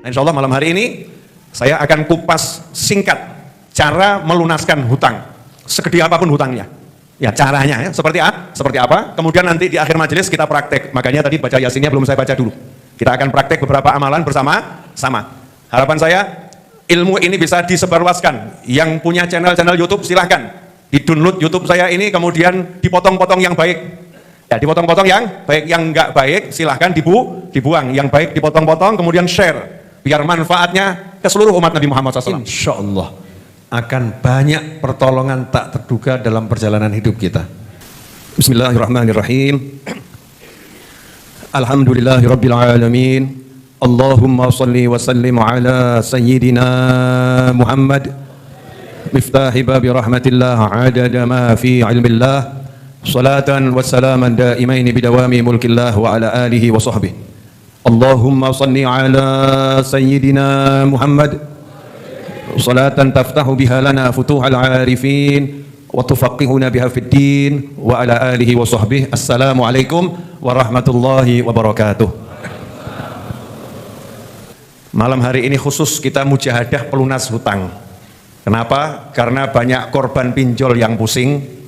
Insya Allah malam hari ini saya akan kupas singkat cara melunaskan hutang, segede apapun hutangnya. Ya caranya ya, seperti apa? Kemudian nanti di akhir majelis kita praktek. Makanya tadi baca Yasinnya belum saya baca dulu. Kita akan praktek beberapa amalan bersama-sama. Harapan saya ilmu ini bisa disebarluaskan. Yang punya channel YouTube silahkan di-download YouTube saya ini, kemudian dipotong-potong yang baik. Ya, dipotong-potong yang baik, yang enggak baik silahkan dibuang. Yang baik dipotong-potong, kemudian share biar manfaatnya ke seluruh umat Nabi Muhammad SAW. Insya Allah akan banyak pertolongan tak terduga dalam perjalanan hidup kita. Bismillahirrahmanirrahim. Alhamdulillahirabbil alamin. Allahumma shalli wa sallim ala sayyidina Muhammad miftahi babi rahmatillah adada ma fi ilmillah. Salatan wa salaman daimaini bidawami mulkillah wa ala alihi wa sahbihi. Allahumma salli ala sayyidina Muhammad salatan taftahu biha lana futuhal arifin wa tufaqihuna biha fid din wa ala alihi wa sahbihi. Assalamualaikum warahmatullahi wabarakatuh. Malam hari ini khusus kita mujahadah pelunas hutang. Kenapa? Karena banyak korban pinjol yang pusing.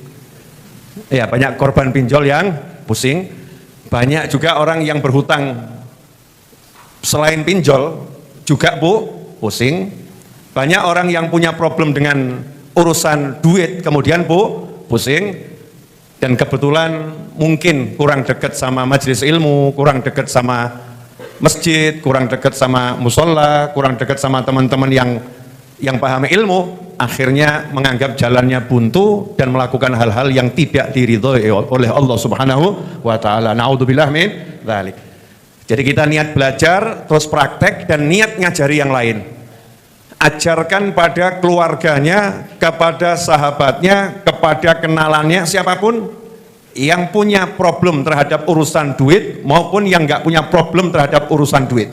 Ya, banyak korban pinjol yang pusing. Banyak juga orang yang berhutang selain pinjol juga pusing. Banyak orang yang punya problem dengan urusan duit kemudian pusing. Dan kebetulan mungkin kurang dekat sama majelis ilmu, kurang dekat sama masjid, kurang dekat sama musola, kurang dekat sama teman-teman yang pahami ilmu, akhirnya menganggap jalannya buntu dan melakukan hal-hal yang tidak diridhoi oleh Allah Subhanahu wa taala. Naudzubillah min dzalik. Jadi kita niat belajar, terus praktek dan niat ngajari yang lain. Ajarkan pada keluarganya, kepada sahabatnya, kepada kenalannya, siapapun yang punya problem terhadap urusan duit maupun yang enggak punya problem terhadap urusan duit.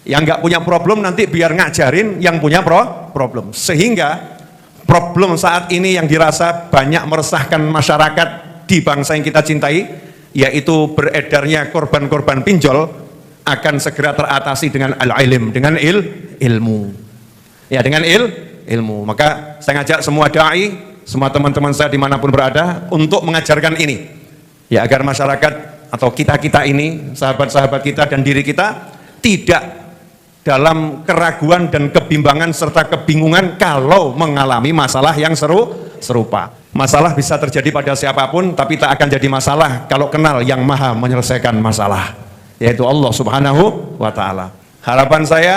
Yang enggak punya problem nanti biar ngajarin yang punya problem. Sehingga problem saat ini yang dirasa banyak meresahkan masyarakat di bangsa yang kita cintai, yaitu beredarnya korban-korban pinjol, akan segera teratasi dengan al-ilm, dengan ilmu. Ya, dengan ilmu. Maka saya ngajak semua dai, semua teman-teman saya dimanapun berada untuk mengajarkan ini. Ya, agar masyarakat atau kita-kita ini, sahabat-sahabat kita dan diri kita tidak dalam keraguan dan kebimbangan serta kebingungan kalau mengalami masalah yang serupa. Masalah bisa terjadi pada siapapun, tapi tak akan jadi masalah kalau kenal yang maha menyelesaikan masalah, yaitu Allah Subhanahu wa ta'ala. Harapan saya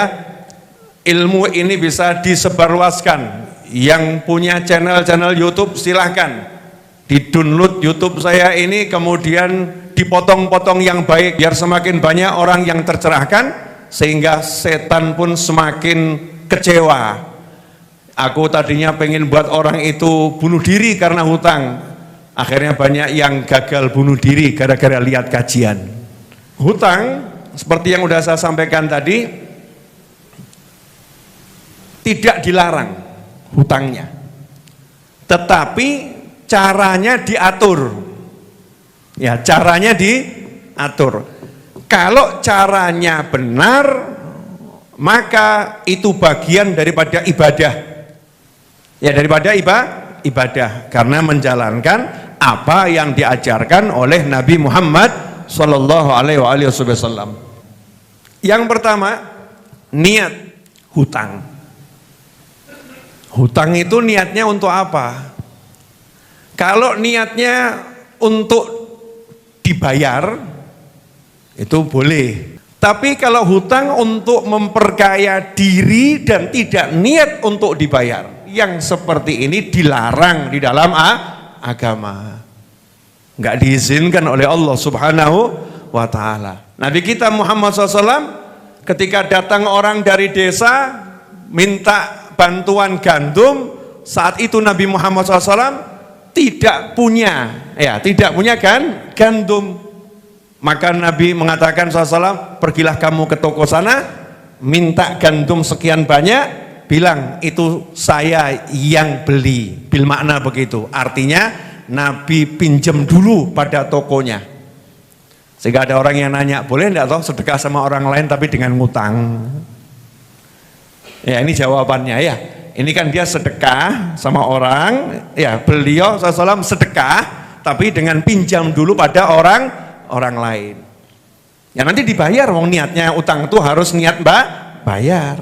ilmu ini bisa disebarluaskan. Yang punya channel YouTube silahkan di-download YouTube saya ini, kemudian dipotong-potong yang baik biar semakin banyak orang yang tercerahkan, sehingga setan pun semakin kecewa. Aku tadinya pengen buat orang itu bunuh diri karena hutang, akhirnya banyak yang gagal bunuh diri gara-gara lihat kajian. Hutang seperti yang sudah saya sampaikan tadi tidak dilarang hutangnya, tetapi caranya diatur. Ya, caranya diatur. Kalau caranya benar, maka itu bagian daripada ibadah. Ya, daripada ibadah, karena menjalankan apa yang diajarkan oleh Nabi Muhammad sallallahu alaihi wasallam. Yang pertama, niat hutang. Hutang itu niatnya untuk apa? Kalau niatnya untuk dibayar, itu boleh. Tapi kalau hutang untuk memperkaya diri dan tidak niat untuk dibayar, yang seperti ini dilarang di dalam agama. Enggak diizinkan oleh Allah Subhanahu wa ta'ala. Nabi kita Muhammad SAW ketika datang orang dari desa minta bantuan gandum, saat itu Nabi Muhammad SAW tidak punya gandum. Maka Nabi mengatakan SAW, pergilah kamu ke toko sana, minta gandum sekian banyak, bilang itu saya yang beli. Bil makna begitu. Artinya Nabi pinjam dulu pada tokonya. Sehingga ada orang yang nanya, boleh enggak toh sedekah sama orang lain tapi dengan ngutang? Ya ini jawabannya ya. Ini kan dia sedekah sama orang, ya beliau SAW sedekah, tapi dengan pinjam dulu pada orang lain. Ya nanti dibayar, wong niatnya utang itu harus niat bayar.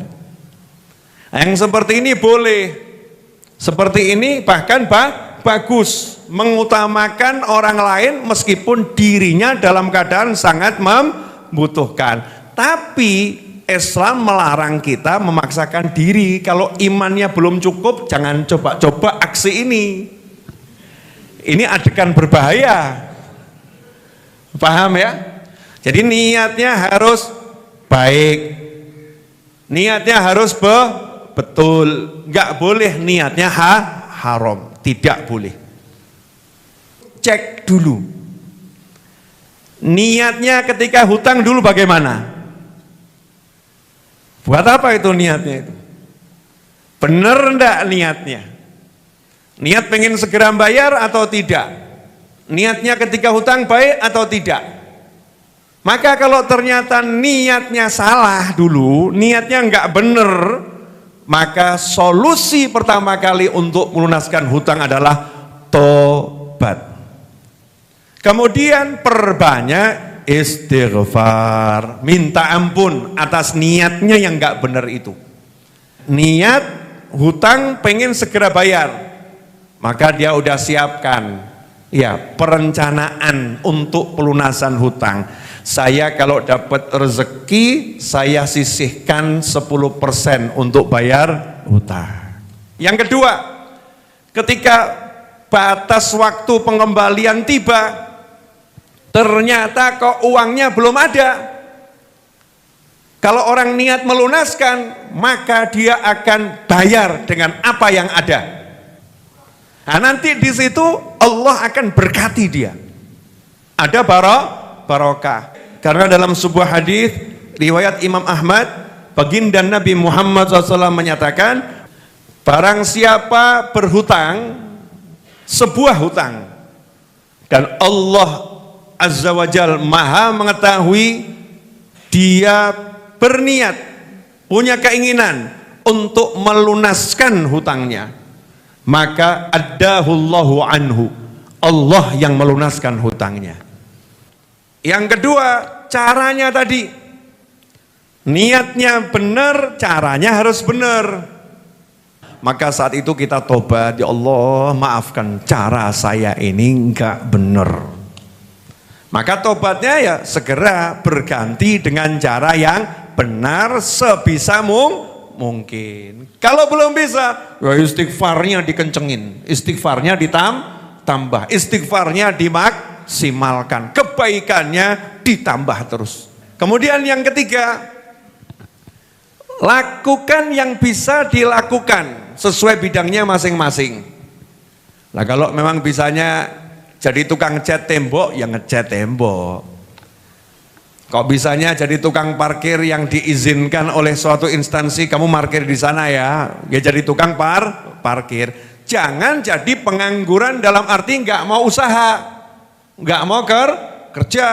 Yang seperti ini boleh, seperti ini bahkan bagus, mengutamakan orang lain meskipun dirinya dalam keadaan sangat membutuhkan. Tapi Islam melarang kita memaksakan diri. Kalau imannya belum cukup, jangan coba-coba aksi ini. Ini adegan berbahaya. Paham ya? Jadi niatnya harus baik. Niatnya harus betul. Enggak boleh niatnya haram. Tidak boleh. Cek dulu. Niatnya ketika hutang dulu bagaimana? Buat apa itu niatnya itu? Bener enggak niatnya? Niat pengen segera bayar atau tidak? Niatnya ketika hutang baik atau tidak? Maka kalau ternyata niatnya salah dulu, niatnya enggak bener, maka solusi pertama kali untuk melunaskan hutang adalah tobat. Kemudian perbanyak istighfar, minta ampun atas niatnya yang enggak benar itu. Niat hutang pengen segera bayar, maka dia udah siapkan ya perencanaan untuk pelunasan hutang. Saya kalau dapat rezeki, saya sisihkan 10% untuk bayar hutang. Yang kedua, ketika batas waktu pengembalian tiba, ternyata kok uangnya belum ada. Kalau orang niat melunaskan, maka dia akan bayar dengan apa yang ada. Nah, nanti di situ Allah akan berkati dia. Ada barokah. Karena dalam sebuah hadis riwayat Imam Ahmad, baginda Nabi Muhammad SAW menyatakan, barang siapa berhutang sebuah hutang dan Allah Azza wa Jal maha mengetahui, dia berniat, punya keinginan untuk melunaskan hutangnya, maka addahullahu anhu, Allah yang melunaskan hutangnya. Yang kedua, caranya tadi, niatnya benar, caranya harus benar. Maka saat itu kita tobat, ya Allah maafkan cara saya ini enggak benar. Maka tobatnya ya segera berganti dengan cara yang benar sebisa mungkin. Kalau belum bisa, ya istighfarnya dikencengin, istighfarnya ditambah, istighfarnya dimaksimalkan, kebaikannya ditambah terus. Kemudian yang ketiga, lakukan yang bisa dilakukan sesuai bidangnya masing-masing. Nah kalau memang bisanya jadi tukang cat tembok, ya ngecat tembok. Kok bisanya jadi tukang parkir yang diizinkan oleh suatu instansi, kamu parkir di sana ya jadi tukang parkir. Jangan jadi pengangguran dalam arti nggak mau usaha, nggak mau kerja,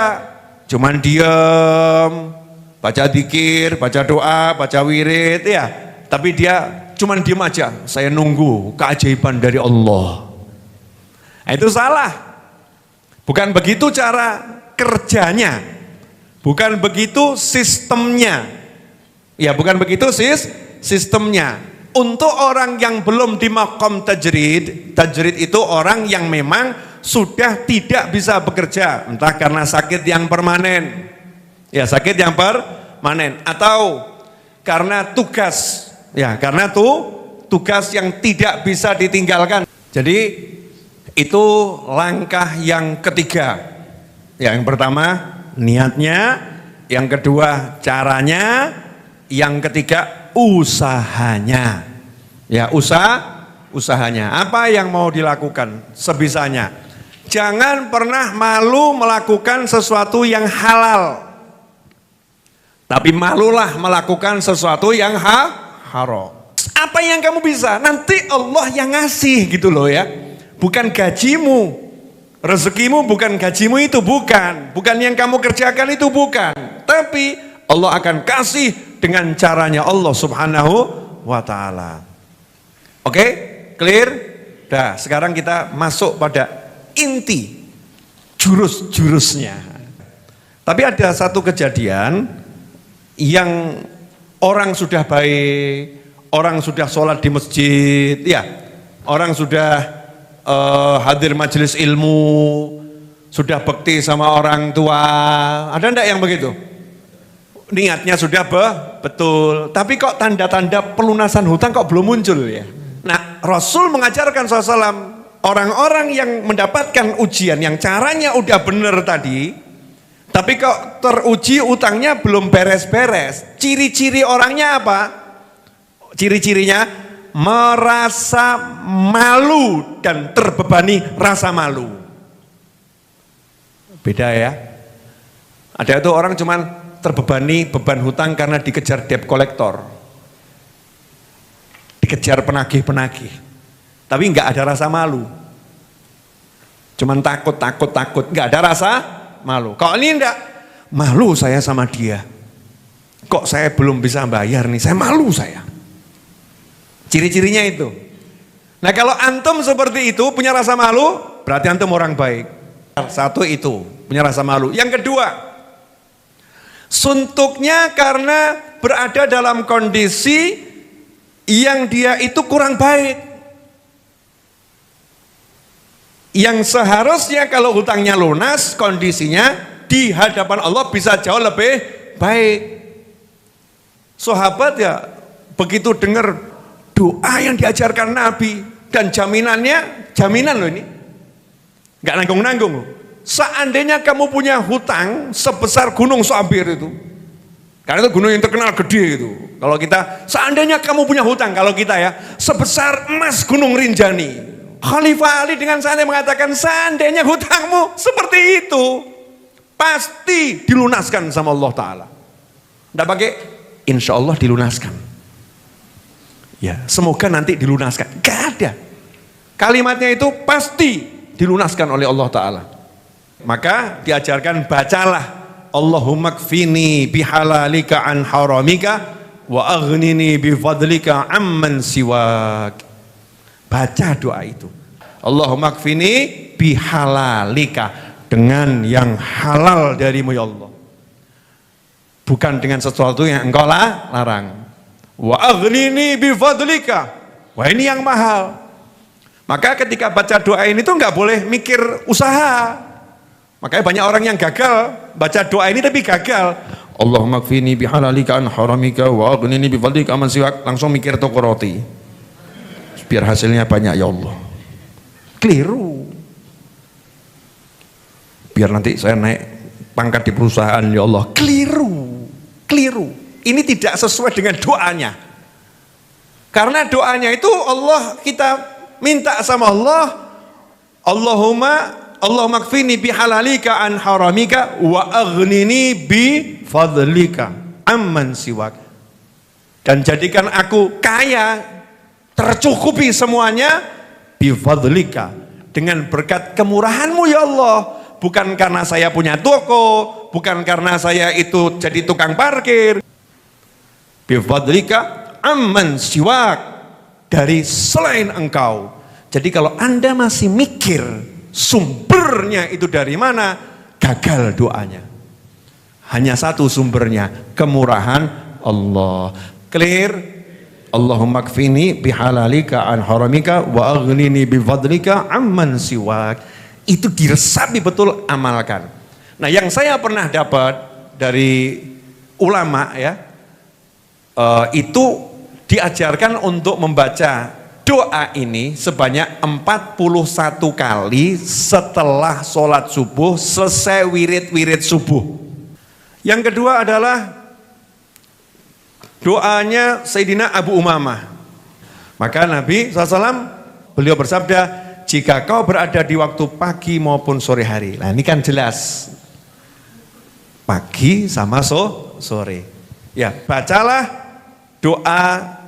cuman diem, baca dzikir, baca doa, baca wirid ya. Tapi dia cuman diem aja, saya nunggu keajaiban dari Allah. Nah, itu salah. Bukan begitu cara kerjanya, bukan begitu sistemnya. Ya, bukan begitu sistemnya. Untuk orang yang belum di maqam tajrid itu orang yang memang sudah tidak bisa bekerja, entah karena sakit yang permanen, ya sakit yang permanen, atau karena tugas, ya karena tugas yang tidak bisa ditinggalkan. Jadi itu langkah yang ketiga. Yang pertama niatnya, yang kedua caranya, yang ketiga usahanya. Ya usahanya. Apa yang mau dilakukan sebisanya. Jangan pernah malu melakukan sesuatu yang halal, tapi malulah melakukan sesuatu yang haram. Apa yang kamu bisa, nanti Allah yang ngasih gitu loh ya. Bukan gajimu, rezekimu bukan gajimu itu, bukan yang kamu kerjakan itu, bukan. Tapi Allah akan kasih dengan caranya Allah Subhanahu wa ta'ala. Oke, clear? Dah, sekarang kita masuk pada inti jurus-jurusnya. Tapi ada satu kejadian yang orang sudah baik, orang sudah sholat di masjid, ya, orang sudah hadir majelis ilmu, sudah bakti sama orang tua. Ada enggak yang begitu? Niatnya sudah betul, tapi kok tanda-tanda pelunasan hutang kok belum muncul ya? Nah, Rasul mengajarkan SAW, orang-orang yang mendapatkan ujian yang caranya udah bener tadi, tapi kok teruji utangnya belum beres-beres. Ciri-ciri orangnya apa? Ciri-cirinya merasa malu dan terbebani rasa malu. Beda ya. Ada itu orang cuman terbebani beban hutang karena dikejar debt collector, dikejar penagih-penagih, tapi nggak ada rasa malu, cuman takut, nggak ada rasa malu. Kalau ini enggak, malu saya sama dia, kok saya belum bisa bayar nih, saya malu saya. Ciri-cirinya itu. Nah, kalau antum seperti itu punya rasa malu, berarti antum orang baik. Satu itu, punya rasa malu. Yang kedua, suntuknya karena berada dalam kondisi yang dia itu kurang baik, yang seharusnya kalau hutangnya lunas, kondisinya di hadapan Allah bisa jauh lebih baik. Sahabat ya begitu dengar doa yang diajarkan Nabi dan jaminannya, jaminan loh ini, nggak nanggung-nanggung loh. Seandainya kamu punya hutang sebesar gunung Sabir itu, karena itu gunung yang terkenal gede itu. Kalau kita, seandainya kamu punya hutang, kalau kita ya, sebesar emas gunung Rinjani. Khalifah Ali dengan santai mengatakan, seandainya hutangmu seperti itu, pasti dilunaskan sama Allah Ta'ala. Nggak pakai, insya Allah dilunaskan. Ya, semoga nanti dilunaskan. Gak ada. Kalimatnya itu pasti dilunaskan oleh Allah Ta'ala. Maka diajarkan bacalah Allahumma kfini bihalalika an haramika wa aghnini bifadlika amman siwak. Baca doa itu. Allahumma kfini bihalalika, dengan yang halal darimu ya Allah, bukan dengan sesuatu yang engkau larang. Wa aghnini bifadlika, wah ini yang mahal. Maka ketika baca doa ini tuh nggak boleh mikir usaha. Makanya banyak orang yang gagal baca doa ini tapi gagal. Allahumma kfini bihalalika an haramika wa aghnini bifadlika amman siwak, langsung mikir toko roti biar hasilnya banyak ya Allah. Keliru. Biar nanti saya naik pangkat di perusahaan ya Allah. Keliru. Ini tidak sesuai dengan doanya. Karena doanya itu Allah, kita minta sama Allah, Allahumma kfini bihalalika an haramika wa aghnini bifadlika amman siwak, dan jadikan aku kaya, tercukupi semuanya, bifadlika, dengan berkat kemurahanmu ya Allah, bukan karena saya punya toko, bukan karena saya itu jadi tukang parkir. Bifadlika amman siwak, dari selain engkau. Jadi kalau Anda masih mikir sumbernya itu dari mana, gagal doanya. Hanya satu sumbernya, kemurahan Allah. Clear? Allahumma kfini bihalalika an haramika wa aghnini bifadlika amman siwak. Itu diresapi betul, amalkan. Nah, yang saya pernah dapat dari ulama ya, itu diajarkan untuk membaca doa ini sebanyak 41 kali setelah sholat subuh, selesai wirid-wirid subuh. Yang kedua adalah doanya Sayyidina Abu Umamah. Maka Nabi SAW beliau bersabda, jika kau berada di waktu pagi maupun sore hari. Nah ini kan jelas, pagi sama sore. Ya, bacalah doa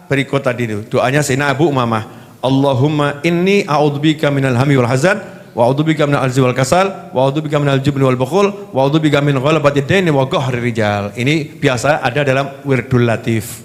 berikut tadi itu. Doanya Sayyidina Abu Umamah. Allahumma inni a'udzubika minal hammi wal hazan wa a'udzubika minal ajzi wal kasal wa a'udzubika minal jubni wal bukhul wa a'udzubika min ghalabati daini wa qahri rijal. Ini biasa ada dalam Wirdul Latif.